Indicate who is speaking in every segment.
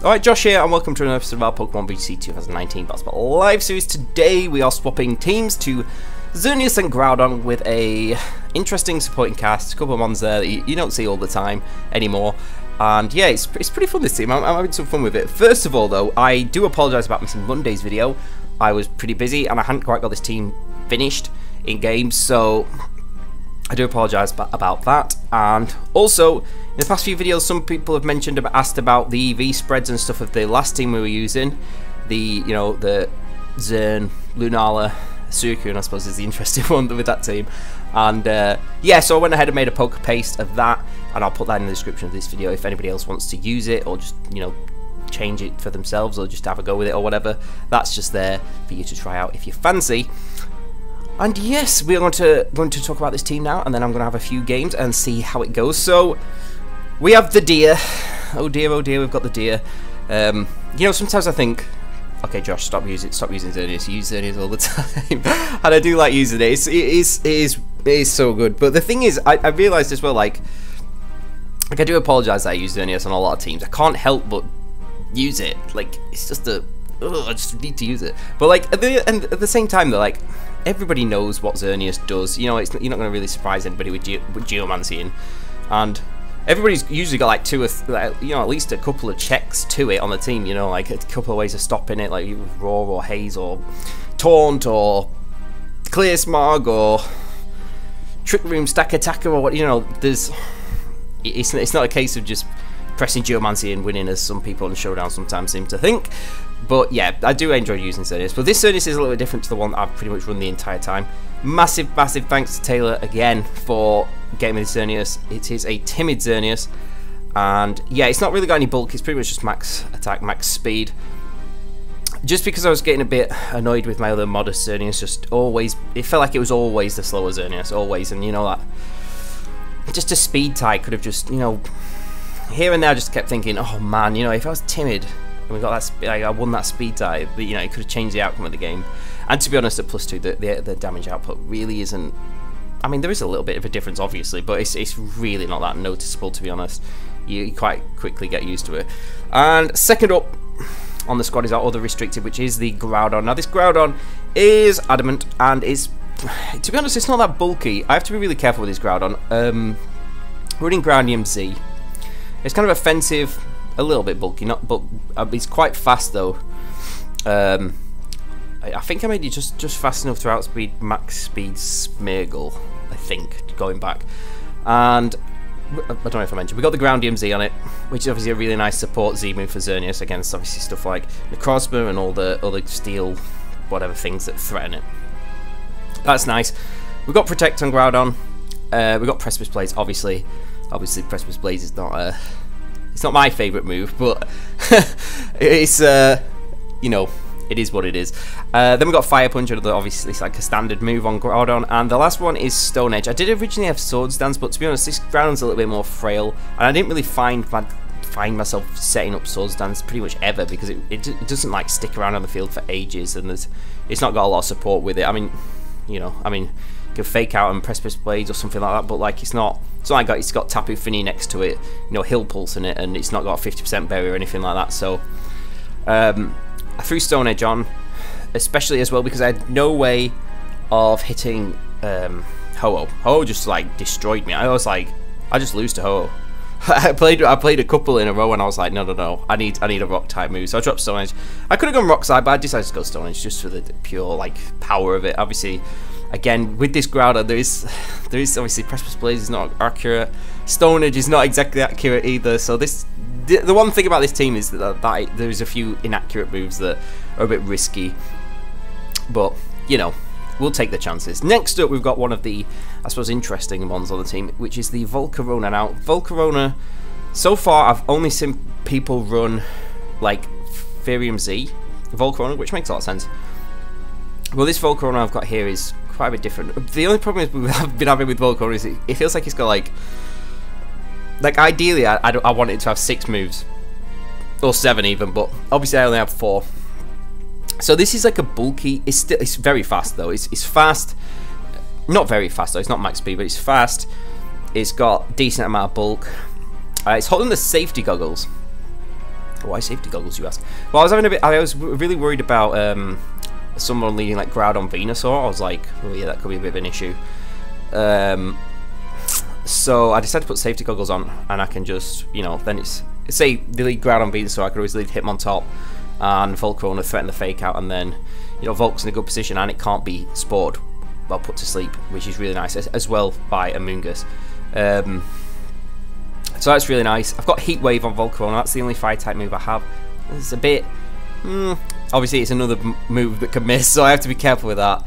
Speaker 1: Alright, Josh here, and welcome to another episode of our Pokemon VGC 2019 Basketball Live Series. Today we are swapping teams to Xerneas and Groudon with a interesting supporting cast, a couple of mons there that you don't see all the time anymore. And yeah, it's pretty fun, this team. I'm having some fun with it. First of all though, I do apologise about missing Monday's video. I was pretty busy and I hadn't quite got this team finished in game, so I do apologise about that. And also, in the past few videos, some people have asked about the EV spreads and stuff of the last team we were using. The Zern, Lunala, Suicune, I suppose, is the interesting one with that team. And yeah, so I went ahead and made a poker paste of that, and I'll put that in the description of this video if anybody else wants to use it, or just, change it for themselves, or just have a go with it, or whatever. That's just there for you to try out if you fancy. And yes, we're going to talk about this team now, and then I'm going to have a few games and see how it goes. So we have the deer. Oh dear, we've got the deer. Sometimes I think, okay, Josh, stop using Xerneas. You use Xerneas all the time, and I do like using it. It is so good. But the thing is, I realised as well, like I do apologise that I use Xerneas on a lot of teams. I can't help but use it. Like, it's just I just need to use it. But like at the same time, though, like, everybody knows what Xerneas does. You're not going to really surprise anybody with Geomancying, and everybody's usually got like at least a couple of checks to it on the team. Like a couple of ways of stopping it, like Roar or Haze or Taunt or Clear Smog or Trick Room Stack Attacker or what. It's not a case of just pressing Geomancy and winning, as some people in Showdown sometimes seem to think. But yeah, I do enjoy using Xerneas. But this Xerneas is a little bit different to the one I've pretty much run the entire time. Massive thanks to Taylor again for getting me this Xerneas. It is a timid Xerneas, and yeah, it's not really got any bulk. It's pretty much just max attack, max speed. Just because I was getting a bit annoyed with my other modest Xerneas, it felt like it was always the slower Xerneas, always. And that just a speed tie could have just, here and there I just kept thinking, oh man, if I was timid and we got that, I won that speed tie, but it could have changed the outcome of the game. And to be honest, at +2, the damage output really isn't. I mean, there is a little bit of a difference, obviously, but it's really not that noticeable, to be honest. You quite quickly get used to it. And second up on the squad is our other restricted, which is the Groudon. Now, this Groudon is adamant, and is, to be honest, it's not that bulky. I have to be really careful with this Groudon. Running Groundium Z. It's kind of offensive, a little bit bulky, but it's quite fast though. I think I made it just fast enough to outspeed max speed Smeargle, I think, going back. And I don't know if I mentioned, we got the Groundium Z on it, which is obviously a really nice support Z move for Xerneas against obviously stuff like Necrozma and all the other steel whatever things that threaten it. That's nice. We've got Protect on Groudon. We've got Precipice Blaze, obviously. Obviously, Precipice Blaze is not it's not my favourite move, but it's it is what it is. Then we got Fire Punch, obviously it's like a standard move on Groudon, and the last one is Stone Edge. I did originally have Swords Dance, but to be honest, this Groudon's a little bit more frail, and I didn't really find myself setting up Swords Dance pretty much ever, because it doesn't like stick around on the field for ages, and it's not got a lot of support with it. I mean, you can Fake Out and Precipice Blades or something like that, but like it's not like it's got Tapu Fini next to it, Hill Pulse in it, and it's not got 50% berry or anything like that. So I threw Stone Edge on, especially as well because I had no way of hitting Ho-Oh. Ho-Oh just like destroyed me. I was like, I just lose to Ho-Oh. I played a couple in a row, and I was like, no, I need a rock type move. So I dropped Stone Edge. I could have gone Rock Slide, but I decided to go Stone Edge just for the pure like power of it. Obviously, again with this Groudon, there is obviously Precipice Blaze is not accurate. Stone Edge is not exactly accurate either. So the one thing about this team is that there's a few inaccurate moves that are a bit risky, but we'll take the chances. Next up, we've got one of the, I suppose, interesting ones on the team, which is the Volcarona. Now, Volcarona, so far I've only seen people run like Therium Z Volcarona, which makes a lot of sense. Well, this Volcarona I've got here is quite a bit different. The only problem we've been having with Volcarona is it feels like it's got like ideally I want it to have 6 moves, or 7 even, but obviously I only have 4. So this is like a bulky. It's very fast though. It's fast, not very fast though. It's not max speed, but it's fast. It's got decent amount of bulk. It's holding the safety goggles. Why safety goggles, you ask? Well, I was really worried about someone leading like Groudon Venusaur. I was like, oh yeah, that could be a bit of an issue. So I decided to put safety goggles on, and I can just, you know, then it's, say they lead Groudon Venusaur, I could always lead Hitmontop and Volcarona threaten the fake out, and then, you know, Volk's in a good position and it can't be spored, well, put to sleep, which is really nice, as well by Amoonguss. So that's really nice. I've got Heat Wave on Volcarona. That's the only fire type move I have. It's a bit, obviously it's another move that can miss, so I have to be careful with that.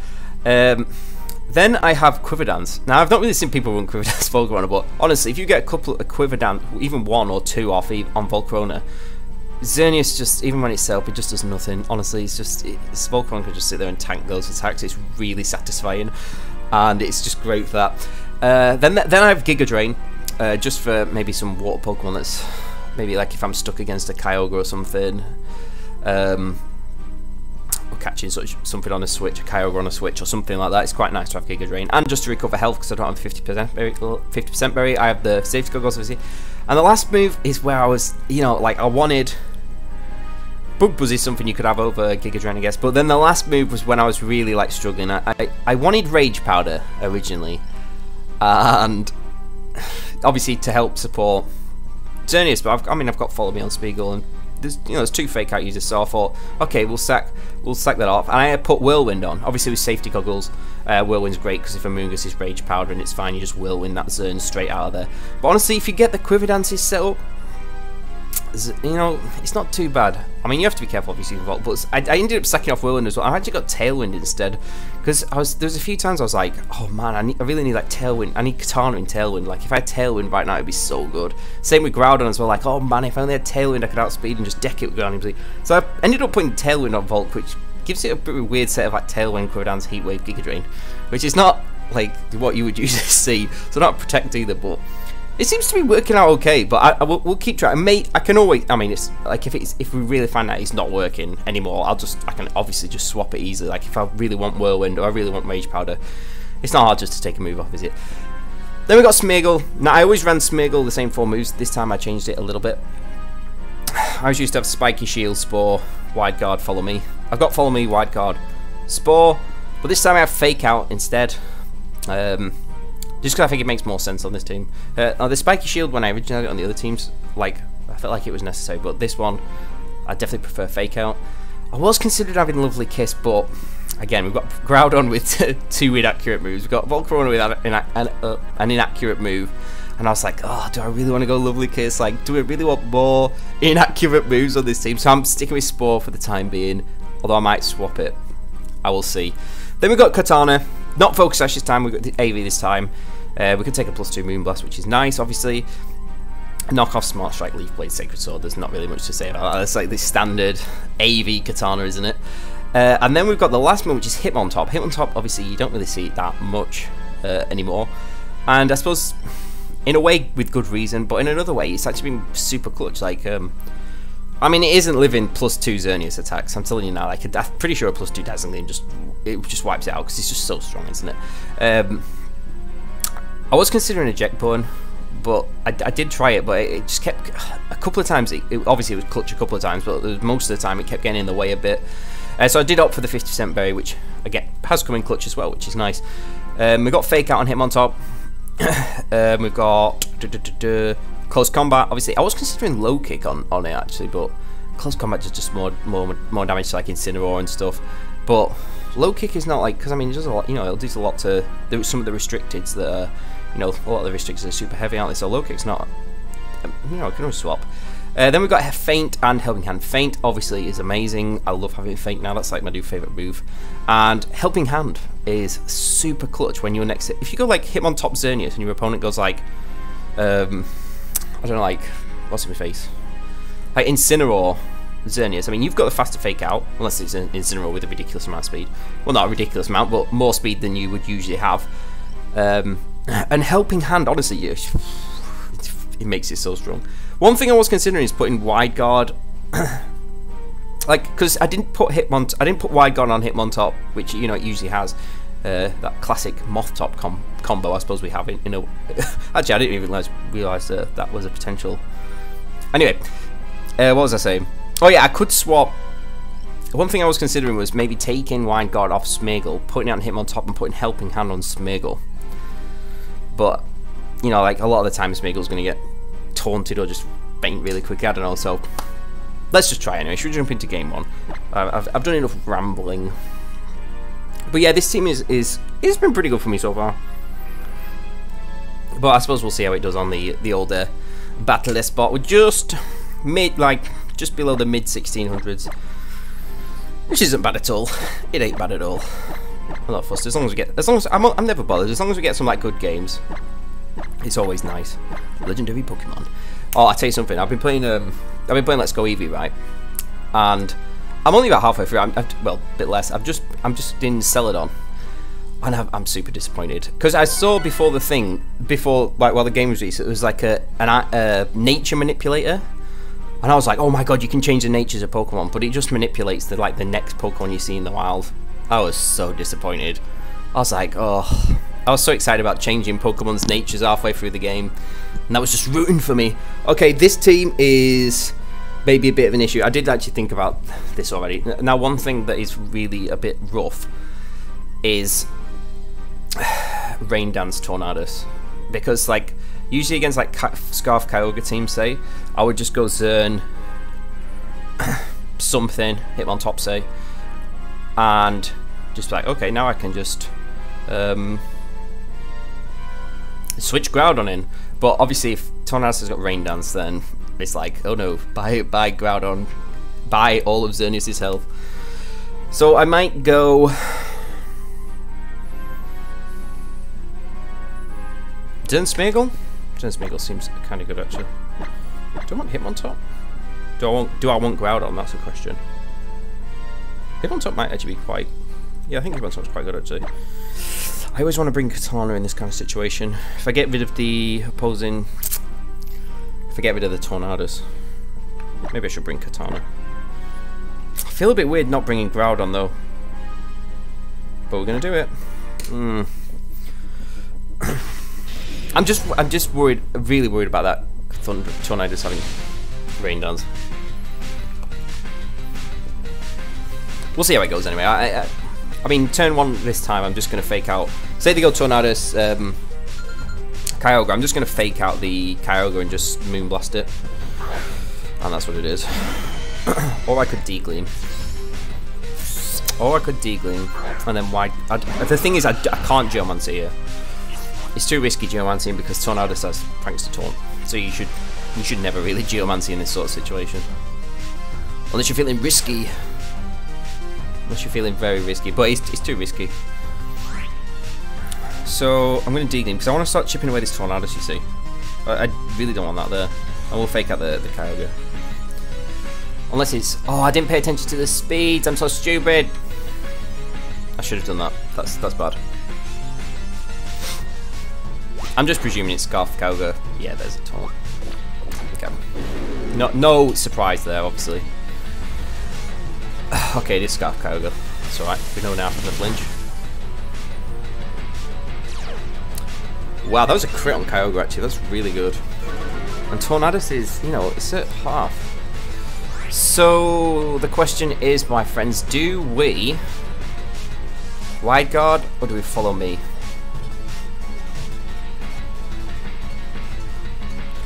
Speaker 1: Then I have Quiver Dance. Now I've not really seen people run Quiver Dance Volcarona, but honestly, if you get a couple of Quiver Dance, even one or two off on Volcarona, Xerneas just, even when it's self, it just does nothing. Honestly, it's just, Volcarona can just sit there and tank those attacks. It's really satisfying, and it's just great for that. Then I have Giga Drain. Just for maybe some water Pokemon that's maybe like if I'm stuck against a Kyogre or something, or catching something on a switch, a Kyogre on a switch or something like that. It's quite nice to have Giga Drain, and just to recover health because I don't have 50% berry. I have the safety goggles obviously, and the last move is where I was, you know, like I wanted. Bug Buzz is something you could have over Giga Drain, I guess, but then the last move was when I was really like struggling. I wanted Rage Powder originally, and obviously to help support Xerneas, but I've got Follow Me on Spiegel, and there's two fake out users, so I thought, okay, we'll sack that off, and I put Whirlwind on. Obviously with safety goggles, Whirlwind's great because if Amoonguss is Rage Powder and it's fine, you just Whirlwind that Xern straight out of there. But honestly, if you get the Quiver Dances set up, you know, it's not too bad. I mean, you have to be careful obviously with Volt, but I ended up sacking off Whirlwind as well. I actually got Tailwind instead, because there was a few times I was like, oh man, I really need like Tailwind. I need Katana in Tailwind. Like if I had Tailwind right now, it'd be so good. Same with Groudon as well. Like, oh man, if I only had Tailwind, I could outspeed and just deck it with Groudon. So I ended up putting Tailwind on Volt, which gives it a bit of a weird set of like Tailwind, Quiver Dance, Heat Wave, Giga Drain, which is not like what you would usually see. So not Protect either, but it seems to be working out okay. But we'll keep trying. I can always. I mean, it's like if we really find out it's not working anymore, I can obviously just swap it easily. Like if I really want Whirlwind or I really want Rage Powder, it's not hard just to take a move off, is it? Then we got Smeargle. Now I always ran Smeargle the same 4 moves. This time I changed it a little bit. I always used to have Spiky Shield, Spore, Wide Guard, Follow Me. I've got Follow Me, Wide Guard, Spore, but this time I have Fake Out instead. Just because I think it makes more sense on this team. The Spiky Shield, when I originally had it on the other teams, like I felt like it was necessary, but this one, I definitely prefer Fake Out. I was considering having Lovely Kiss, but again, we've got Groudon with 2 inaccurate moves. We've got Volcarona with an inaccurate move, and I was like, oh, do I really want to go Lovely Kiss? Like, do I really want more inaccurate moves on this team? So I'm sticking with Spore for the time being, although I might swap it. I will see. Then we've got Katana. Not Focus Sash this time, we've got the AV this time. We can take a +2 Moonblast, which is nice, obviously. Knock off Smart Strike, Leaf Blade, Sacred Sword. There's not really much to say about that. It's like the standard AV Katana, isn't it? And then we've got the last one, which is Hitmontop. Hitmontop, obviously, you don't really see it that much anymore. And I suppose, in a way, with good reason, but in another way, it's actually been super clutch. Like, I mean, it isn't living +2 Xerneas attacks. I'm telling you now. Like, I'm pretty sure a +2 Dazzling just wipes it out because it's just so strong, isn't it? I was considering Eject Button, but I did try it, but it just kept a couple of times. Obviously, it was clutch a couple of times, but most of the time it kept getting in the way a bit. So I did opt for the 50% berry, which again has come in clutch as well, which is nice. We've got Fake Out on Hitmontop. We've got Close Combat. Obviously, I was considering Low Kick on it actually, but Close Combat does just more damage to like Incineroar and stuff. But Low Kick is not like, because I mean, it does a lot. You know, it'll do a lot to some of the restricteds that are, you know, a lot of the restricteds are super heavy, aren't they? So Low Kick's not, you know, I can always swap. Then we've got Feint and Helping Hand. Feint obviously is amazing. I love having Feint now. That's like my new favourite move. And Helping Hand is super clutch when you're next to, if you go like Hitmontop Xerneas and your opponent goes like, I don't know, like, what's in my face? Like Incineroar Xerneas. I mean, you've got the faster Fake Out, unless it's an Incineroar with a ridiculous amount of speed. Well, not a ridiculous amount, but more speed than you would usually have. And Helping Hand, honestly, it makes it so strong. One thing I was considering is putting Wide Guard, like, because I didn't put Wide Guard on Hitmontop, which, you know, it usually has that classic Moth Top combo. I suppose we have in a. Actually, I didn't even realize that was a potential. Anyway, What was I saying? Oh yeah, I could swap. One thing I was considering was maybe taking Wine Guard off Smeagol, putting it on him on top, and putting Helping Hand on Smeagol. But, you know, like, a lot of the time Smeagol's going to get taunted or just faint really quickly, I don't know, so let's just try anyway. Should we jump into game one? I've done enough rambling. But yeah, this team it's been pretty good for me so far. But I suppose we'll see how it does on the older battle list spot. We're just just below the mid 1600s, which isn't bad at all. It ain't bad at all. I'm not fussed as long as I'm never bothered as long as we get some like good games. It's always nice. Legendary Pokemon. Oh, I'll tell you something. I've been playing Let's Go Eevee, right? And I'm only about halfway through. Well, a bit less. I'm just in Celadon, and I'm super disappointed because I saw before while the game was released, it was like a nature manipulator, and I was like, oh my god, you can change the natures of Pokemon, but it just manipulates the next Pokemon you see in the wild. I was so disappointed. I was like, oh. I was so excited about changing Pokemon's natures halfway through the game, and that was just rooting for me. Okay, this team is maybe a bit of an issue. I did actually think about this already. Now, one thing that is really a bit rough is Rain Dance Tornadus, because like usually against like Scarf Kyogre teams, say, I would just go Zern, something, hit on top, say, and just be like, okay, now I can just switch Groudon in. But obviously if Tornadus has got Rain Dance, then it's like, oh no, buy Groudon, buy all of Xerneas' health. So I might go Smeagol? Smeagol seems kind of good actually. Do I want Hitmontop? Do I want Groudon? That's the question. Hitmontop might actually be quite... Yeah, I think Hitmontop's quite good actually. I always want to bring Katana in this kind of situation. If I get rid of the opposing... If I get rid of the Tornadus, maybe I should bring Katana. I feel a bit weird not bringing Groudon though. But we're going to do it. I'm just worried, really worried about that Tornadus having Rain Dance. We'll see how it goes anyway. I mean, turn one this time, I'm just going to fake out. Say they go Tornadus, Kyogre. I'm just going to fake out the Kyogre and just Moonblast it. And that's what it is. Or I could Degleam. And then why? The thing is, I can't Geomancy here. It's too risky Geomancying because Tornadus has Prankster Taunt. So you should never really Geomancy in this sort of situation. Unless you're feeling risky. Unless you're feeling very risky, but it's too risky. So I'm going to Degleam because I want to start chipping away this Tornadus, you see. I really don't want that there. I will fake out the Kyogre. Unless it's... Oh, I didn't pay attention to the speeds. I'm so stupid. I should have done that. That's bad. I'm just presuming it's Scarf Kyogre. Yeah, there's a taunt. Okay. No surprise there, obviously. Okay, it is Scarf Kyogre. That's alright. We know now from the flinch. Wow, that was a crit on Kyogre actually. That's really good. And Tornadus is, you know, it's at half. So the question is, my friends, do we Wide Guard or do we follow me?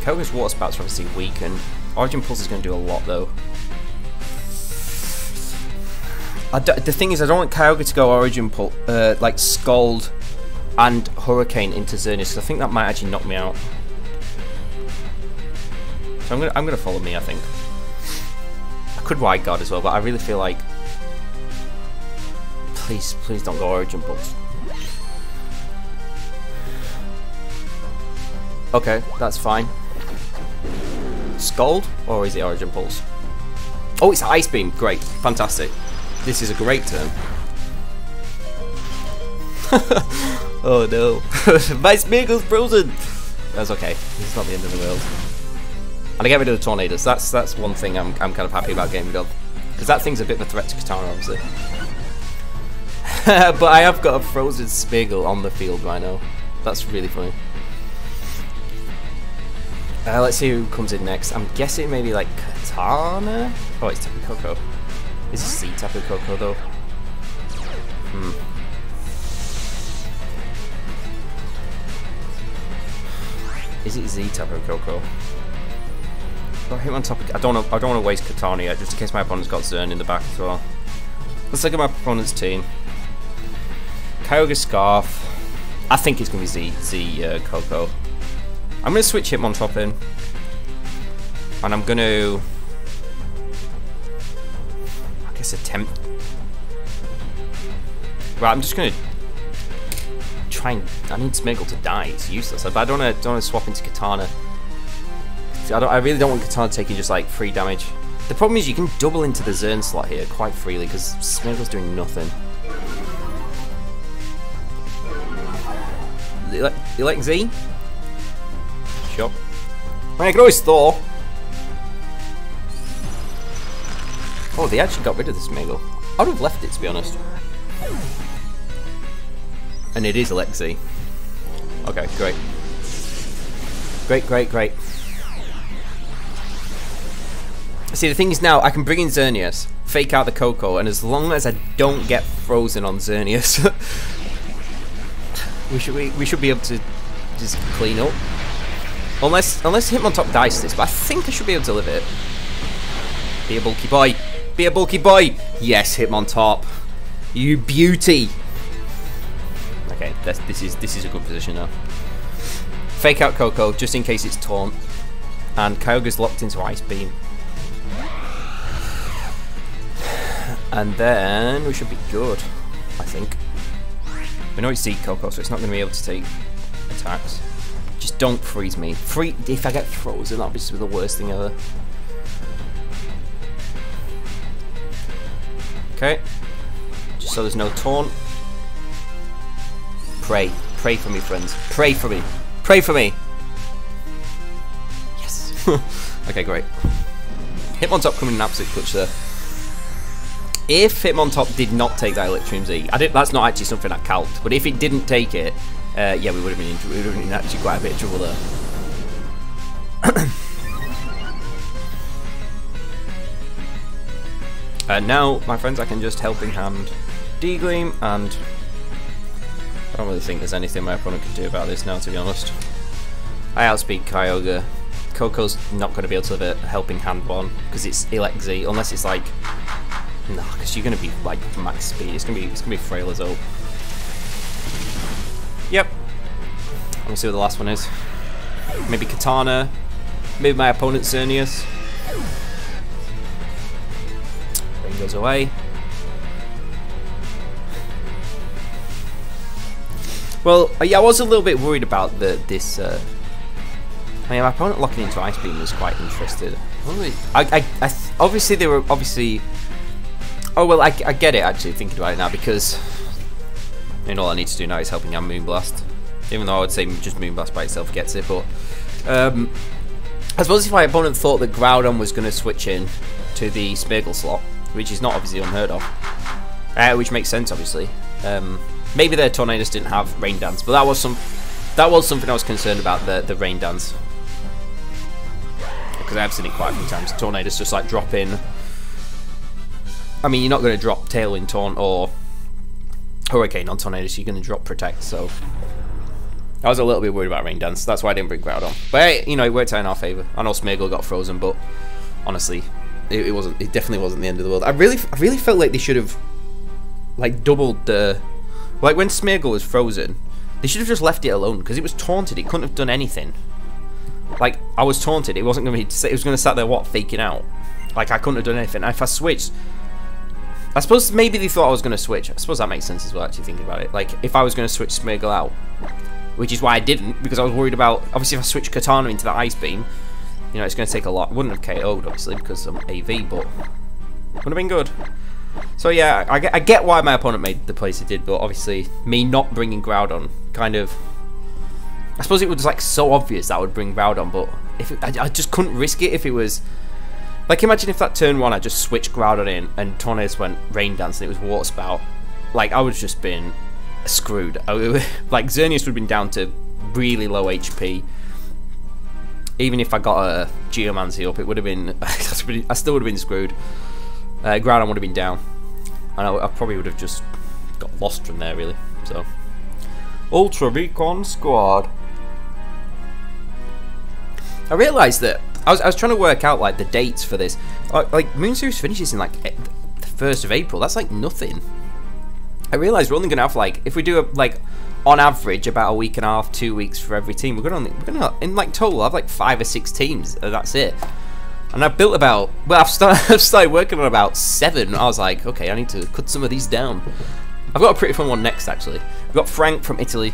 Speaker 1: Kyogre's Water Spout's obviously weak, and Origin Pulse is going to do a lot though. The thing is, I don't want Kyogre to go Origin Pulse, like Scald and Hurricane into Xerneas, because I think that might actually knock me out. So I'm gonna follow me, I think. I could Wide Guard as well, but I really feel like... Please don't go Origin Pulse. Okay, that's fine. Scald? Or is it Origin Pulse? Oh, it's Ice Beam. Great. Fantastic. This is a great turn. Oh no. My Smeagol's frozen! That's okay. It's not the end of the world. And I get rid of the Tornadus. That's one thing I'm kind of happy about getting rid of. Because that thing's a bit of a threat to Katana, obviously. But I have got a frozen Smeagol on the field right now. That's really funny. Let's see who comes in next. I'm guessing maybe like Katana? Oh, it's Tapu Koko. Is this Z Tapu Koko though? Is it Z Tapu Koko? Oh, hit on top of, I don't want to waste Katana yet, just in case my opponent's got Zern in the back as well. Let's look at my opponent's team. Kyogre Scarf. I think it's going to be Z Koko. I'm going to switch Hitmontop in. And I'm going to, I guess, attempt. Right, I'm just going to try and, I need Smeargle to die. It's useless. But I don't want to swap into Katana. I really don't want Katana taking just like 3 damage. The problem is you can double into the Zern slot here quite freely because Smeargle's doing nothing. You like Z? Sure. I mean, I can always Thor. Oh, they actually got rid of the Smeargle. I would have left it, to be honest. And it is Elect Z. Okay, great. Great. See, the thing is now, I can bring in Xerneas, fake out the Koko, and as long as I don't get frozen on Xerneas, we should be able to just clean up. Unless Hitmontop dies this, but I think I should be able to live it. Be a bulky boy. Be a bulky boy. Yes, Hitmontop. You beauty. Okay, this is a good position now. Fake out Koko just in case it's taunt, and Kyogre's locked into Ice Beam. And then we should be good, I think. We know it's Z Koko, so it's not going to be able to take attacks. Just don't freeze me. If I get frozen, that'll be the worst thing ever. Okay. Just so there's no taunt. Pray. Pray for me, friends. Pray for me. Pray for me. Yes. Okay, great. Hitmontop coming in absolute clutch there. If Hitmontop did not take that Electrium Z, that's not actually something I calced, but if it didn't take it, yeah, we would have been in actually quite a bit of trouble there. Now, my friends, I can just Helping Hand D-Gleam, and I don't really think there's anything my opponent can do about this now, to be honest. I outspeed Kyogre. Koko's not going to be able to have a Helping Hand one, because it's Elect Z, unless it's like... No, because you're going to be like max speed. It's going to be frail as hell. Yep. Let me see what the last one is. Maybe Katana. Maybe my opponent's Xerneas. Rain goes away. Well, yeah, I was a little bit worried about this. I mean, my opponent locking into Ice Beam was quite interested. Obviously, they were obviously. Oh well, I get it actually thinking about it now, because I mean all I need to do now is Helping Hand Moonblast. Even though I would say just Moonblast by itself gets it, but I suppose if my opponent thought that Groudon was going to switch in to the Smeargle slot, which is not obviously unheard of, which makes sense obviously. Maybe their Tornadus didn't have Rain Dance, but that was something I was concerned about, the Rain Dance, because I have seen it quite a few times. Tornadus just like drop in. I mean, you're not going to drop Tailwind Taunt or Hurricane on Tornadus, you're going to drop Protect, so I was a little bit worried about Rain Dance. That's why I didn't bring Groudon. But hey, you know, it worked out in our favour. I know Smeargle got frozen, but honestly, it definitely wasn't the end of the world. I really felt like they should have like doubled the, like when Smeargle was frozen, they should have just left it alone, because it was taunted. It couldn't have done anything. Like, I was taunted. It wasn't going to be. It was going to sat there faking out. Like, I couldn't have done anything. If I switched, I suppose maybe they thought I was going to switch. I suppose that makes sense as well, actually, thinking about it. Like, if I was going to switch Smeargle out, which is why I didn't, because I was worried about, obviously, if I switch Katana into that Ice Beam, you know, it's going to take a lot. Wouldn't have KO'd, obviously, because I'm AV, but would have been good. So, yeah, I get why my opponent made the plays he did, but obviously, me not bringing Groudon kind of... I suppose it was, like, so obvious that I would bring Groudon, but if I just couldn't risk it if it was... Like, imagine if that turn 1 I just switched Groudon in and Tornadus went Rain Dance and it was Water Spout. Like, I would have just been screwed. Like, Xerneas would have been down to really low HP. even if I got a Geomancy up, it would have been I still would have been screwed. Groudon would have been down, and I probably would have just got lost from there really. So Ultra Recon Squad. I realised that I was trying to work out like the dates for this. Like Moon Series finishes in like the 1st of April. That's like nothing. I realised we're only gonna have like, if we do like on average about a week and a half, 2 weeks for every team, we're gonna in like total have like 5 or 6 teams. That's it. And I've built about, well, I've started working on about 7. I was like, okay, I need to cut some of these down. I've got a pretty fun one next actually. We've got Frank from Italy,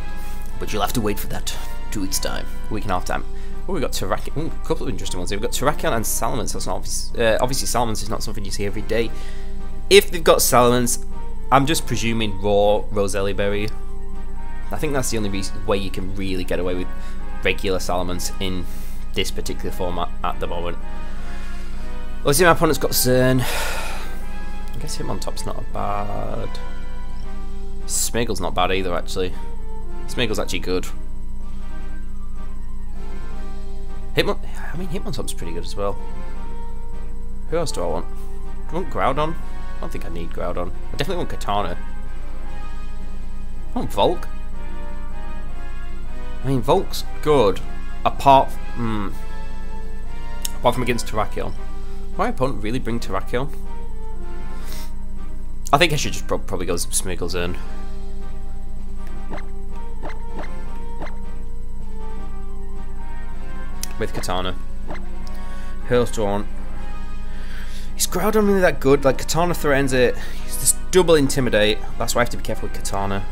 Speaker 1: but you'll have to wait for that 2 weeks time, a week and a half time. Oh, we've got Terrakion. Ooh, a couple of interesting ones here. We've got Terrakion and Salamence. That's not obvious. Obviously, Salamence is not something you see every day. If they've got Salamence, I'm just presuming raw Roselli Berry. I think that's the only way you can really get away with regular Salamence in this particular format at the moment. Let's see, my opponent's got Cern. I guess him on top's not bad. Smeagol's not bad either, actually. Smeagol's actually good. Hitmontop's pretty good as well. Who else do I want? Do I want Groudon? I don't think I need Groudon. I definitely want Katana. I want Volk. I mean, Volk's good. Apart from against Terrakion. Will my opponent really bring Terrakion? I think I should just probably go Smeagol's in. With Katana. Who else do I want? Is Groudon really that good? Like, Katana threatens it. He's just double Intimidate. That's why I have to be careful with Katana.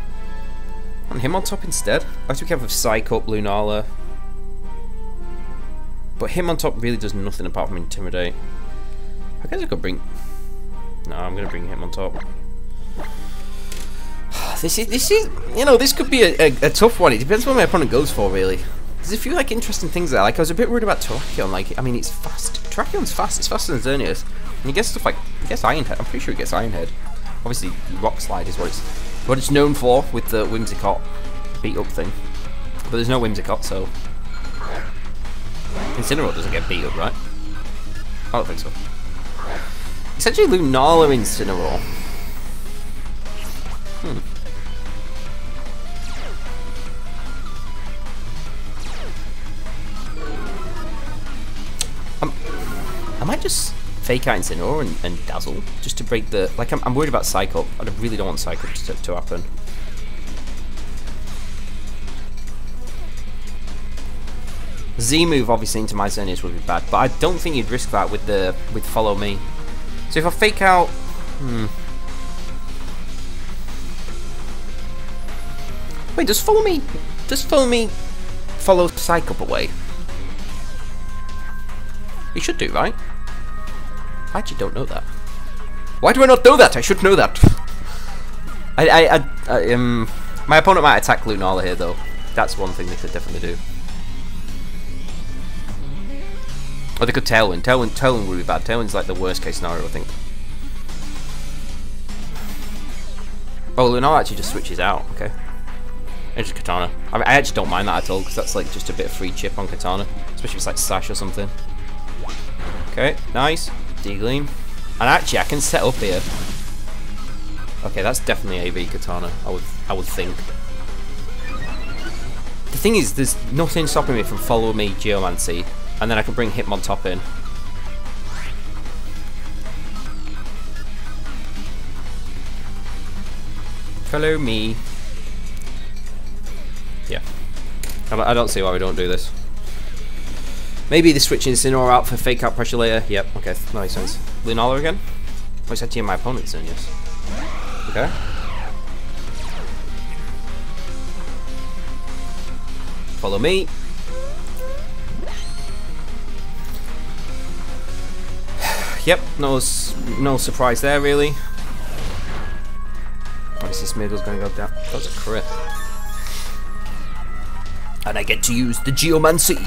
Speaker 1: I want him on top instead. I have to be careful with Psych-Up, Lunala. But him on top really does nothing apart from Intimidate. I guess I could bring... No, I'm going to bring him on top. This is, you know, this could be a tough one. It depends what my opponent goes for, really. There's a few like interesting things there. Like I was a bit worried about Terrakion. Like I mean, it's fast. Terrakion's fast. It's faster than Xerneas. And he gets stuff like, he gets Iron Head. I'm pretty sure he gets Iron Head. Obviously, Rock Slide is what it's known for with the Whimsicott beat up thing. But there's no Whimsicott, so Incineroar doesn't get beat up, right? I don't think so. It's actually Lunala Incineroar. I might just fake out Incineroar and Dazzle just to break the... Like, I'm worried about Psych-Up. I really don't want Psych-Up to happen. Z-move obviously into my Xerneas would be bad, but I don't think you'd risk that with Follow Me. So if I fake out... Wait, does Follow Me follow Psych-Up away? You should do, right? I actually don't know that. Why do I not know that? I should know that. My opponent might attack Lunala here, though. That's one thing they could definitely do. Or they could Tailwind. Tailwind would be bad. Tailwind's like the worst case scenario, I think. Oh, Lunala actually just switches out. Okay. And just Katana. I mean, I actually don't mind that at all, because that's like just a bit of free chip on Katana. Especially if it's like Sash or something. Okay, nice. D-Gleam. And actually, I can set up here. Okay, that's definitely AV Katana, I would think. The thing is, there's nothing stopping me from Follow Me Geomancy, and then I can bring Hitmontop in. Follow me. Yeah. I don't see why we don't do this. Maybe the switching Incineroar out for fake out pressure layer. Yep, okay, that makes sense. Lunala again? Oh, it's actually in my opponent's turn, yes. Okay. Follow me. Yep, no surprise there, really. Obviously, Smeagol's going to go down. That was a crit. And I get to use the Geomancy.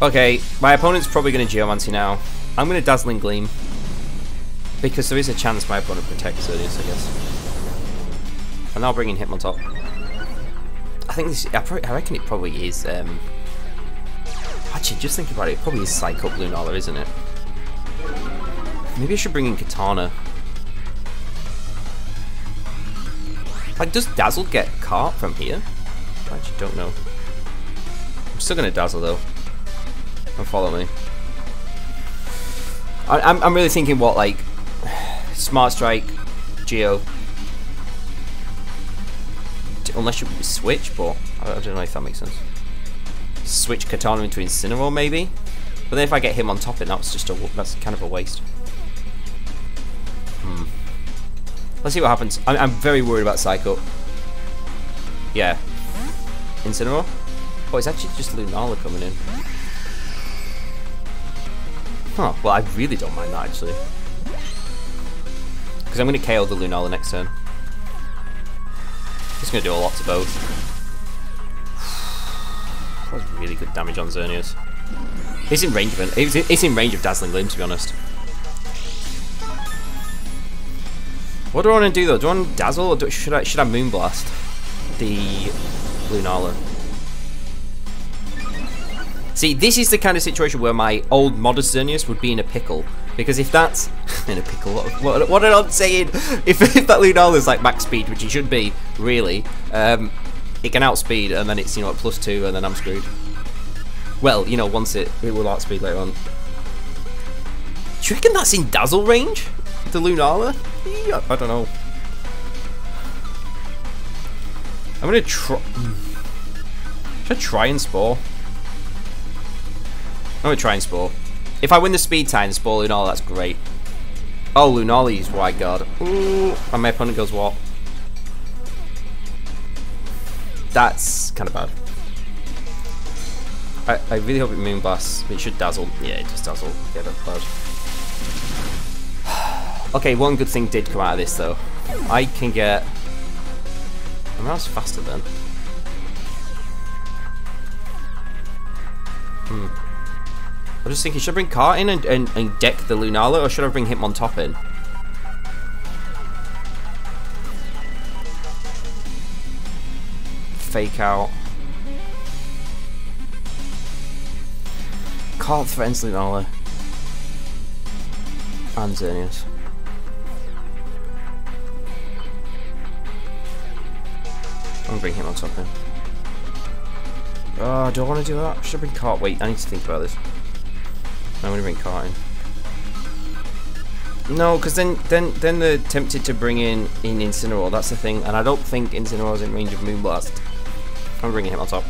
Speaker 1: Okay, my opponent's probably going to Geomancy now. I'm going to Dazzling Gleam. Because there is a chance my opponent protects Xerneas, I guess. And I'll bring in Hitmontop. I think this. I reckon it probably is. Actually, just thinking about it, it probably is Psych Up Lunala, isn't it? Maybe I should bring in Katana. Like, does Dazzle get cart from here? I actually don't know. I'm still gonna Dazzle though. Don't follow me. I'm really thinking what, like, Smart Strike, Geo. Unless you switch, but I don't know if that makes sense. Switch Katana into Incineroar maybe, but then if I get him on top, that's kind of a waste. Let's see what happens. I'm very worried about Psycho. Yeah. Incineroar? Oh, it's actually just Lunala coming in. Huh, well I really don't mind that actually. Because I'm going to KO the Lunala next turn. It's going to do a lot to both. That was really good damage on Xerneas. It's in range of it's in range of Dazzling Gleam, to be honest. What do I want to do though? Do I want to Dazzle or should I Moonblast the Lunala? See, this is the kind of situation where my old modest Xerneas would be in a pickle. Because if that's in a pickle, what am I saying? If that Lunala is like max speed, which it should be, really, it can outspeed and then it's, you know, at +2 and then I'm screwed. Well, you know, once it will outspeed later on. Do you reckon that's in Dazzle range? The Lunala? Yeah, I don't know. I'm gonna try. Should I try and Spore? I'm gonna try and Spore. If I win the speed tie and Spore Lunala, that's great. Oh, Lunala is Wide Guard. Ooh, and my opponent goes what? That's kind of bad. I really hope it Moonblasts. It should Dazzle. Yeah, it just Dazzle. Yeah, that's bad. Okay, one good thing did come out of this though. I can get... I mean, I was faster then. I was just thinking, should I bring Cart in and deck the Lunala, or should I bring Hitmontop in? Fake out. Cart threatens Lunala. And Xerneas. I'm gonna bring him on top in. Oh, do I want to do that? Should I bring Cart? Wait, I need to think about this. I'm gonna bring Cart in. No, because then they're tempted to bring in Incineroar. That's the thing, and I don't think Incineroar's in range of Moonblast. I'm bringing him on top.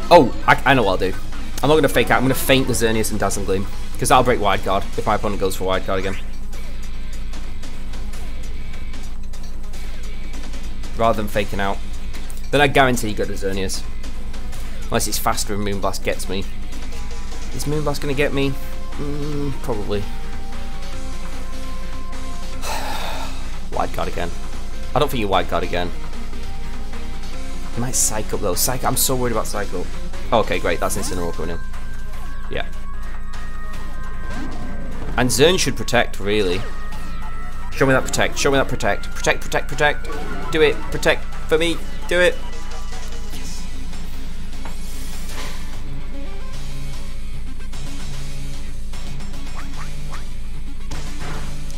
Speaker 1: Oh, I know what I'll do. I'm not gonna fake out. I'm gonna feint the Xerneas and Dazzling Gleam because that'll break Wide Guard if my opponent goes for Wide Guard again. Rather than faking out. Then I guarantee you go to Xerneas. Unless it's faster and Moonblast gets me. Is Moonblast going to get me? Probably. Wide Guard again. I don't think you Wide Guard again. You might Psych Up though. I'm so worried about Psych Up. Oh, okay, great. That's Incineroar coming in. Yeah. And Xern should protect, really. Show me that protect. Show me that protect. Protect, protect, protect. Do it. Protect for me. Do it. Yes.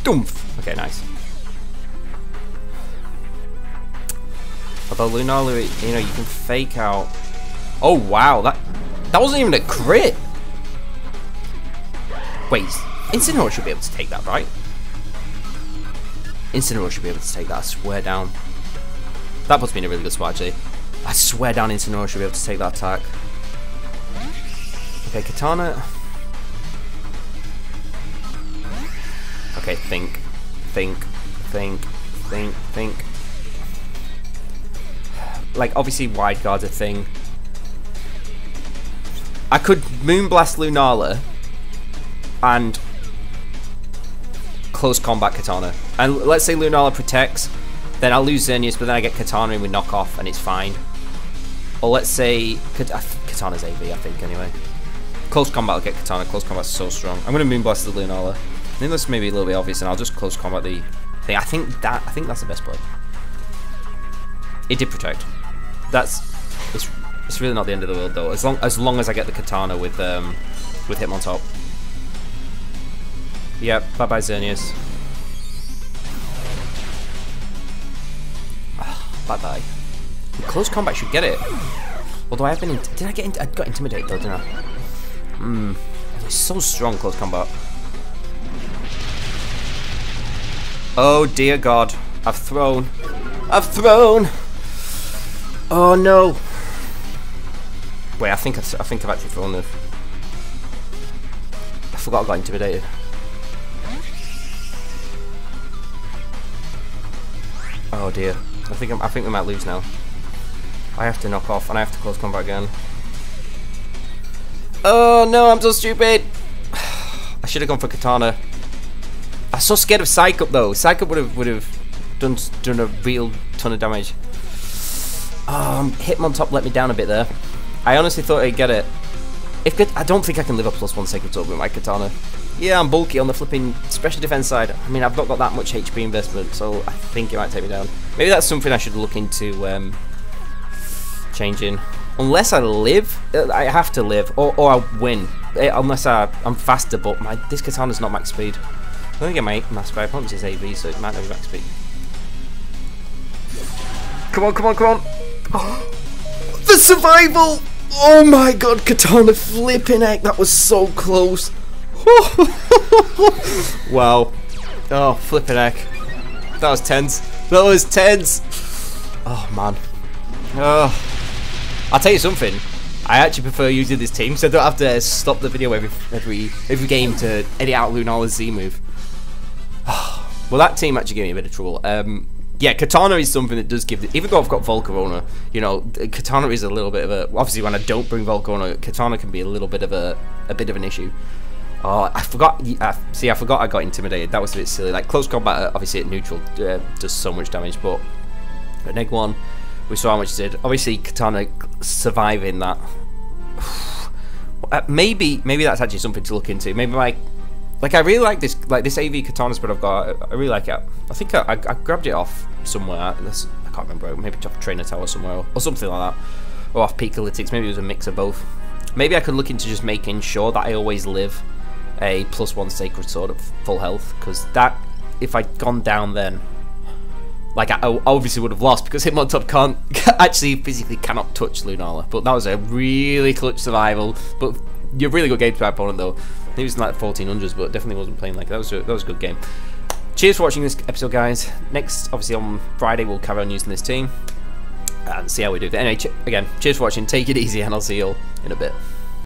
Speaker 1: Doomph. Okay, nice. Although Lunala, you know, you can fake out. Oh wow, that wasn't even a crit. Wait, Incineroar should be able to take that, right? Incineroar should be able to take that, I swear down. That puts me in a really good spot, actually. I swear down Incineroar should be able to take that attack. Okay, Katana. Okay, think. Like, obviously, Wide Guard's a thing. I could Moonblast Lunala and Close Combat Katana. And let's say Lunala protects, then I'll lose Xerneas, but then I get Katana and we knock off and it's fine. Or let's say Katana's AV, I think, anyway. Close Combat will get Katana. Close Combat's so strong. I'm going to Moonblast the Lunala. I think that's maybe a little bit obvious, and I'll just Close Combat the thing. I think that's the best play. It did protect. It's really not the end of the world though. As long as I get the katana with him on top. Yep. Bye bye Xerneas. Bye bye. Close combat should get it. Although I have been. Did I get? I got intimidated though, didn't I? It's so strong close combat. Oh dear God! I've thrown. Oh no! Wait, I think I've actually thrown the. I forgot I got intimidated. Oh dear! I think we might lose now. I have to knock off and I have to close combat again. Oh no! I'm so stupid. I should have gone for katana. I'm so scared of Psych Up though. Psych Up would have done a real ton of damage. Hit him on top let me down a bit there. I honestly thought I'd get it. I don't think I can live up +1 Sacred Sword with my katana. Yeah, I'm bulky on the flipping special defense side. I mean, I've not got that much HP investment, so I think it might take me down. Maybe that's something I should look into changing. Unless I live, I have to live, or I win. Unless I'm faster, but this katana's not max speed. I'm gonna get my max speed. I promise it's AV, so it might not be max speed. Come on, come on, come on! The survival! Oh my God, katana flipping heck! That was so close. Wow. Oh, flipping heck. That was tense. That was tense. Oh man. Oh. I'll tell you something. I actually prefer using this team, so I don't have to stop the video every game to edit out Lunala's Z move. Well, that team actually gave me a bit of trouble. Yeah, katana is something that does give. Even though I've got Volcarona, you know, katana is a little bit of a. Obviously, when I don't bring Volcarona, katana can be a little bit of an issue. Oh, I forgot. See, I forgot I got intimidated. That was a bit silly. Like close combat, obviously at neutral does so much damage, but at neg 1, we saw how much it did. Obviously, katana surviving that. Maybe that's actually something to look into. Maybe like I really like this AV katana spread I've got. I really like it. I think I grabbed it off somewhere. I can't remember. Maybe off Trainer Tower somewhere or something like that, or off Peakalytics. Maybe it was a mix of both. Maybe I could look into just making sure that I always live a +1 Sacred Sword at full health, because that, if I'd gone down then, like I obviously would have lost, because Hitmontop can't actually physically cannot touch Lunala. But that was a really clutch survival. But you're really good game to my opponent though. He was in like 1400s, but definitely wasn't playing like that. That was a good game. Cheers for watching this episode, guys. Next, obviously on Friday, we'll carry on using this team and see how we do. But anyway, again, cheers for watching. Take it easy, and I'll see you all in a bit.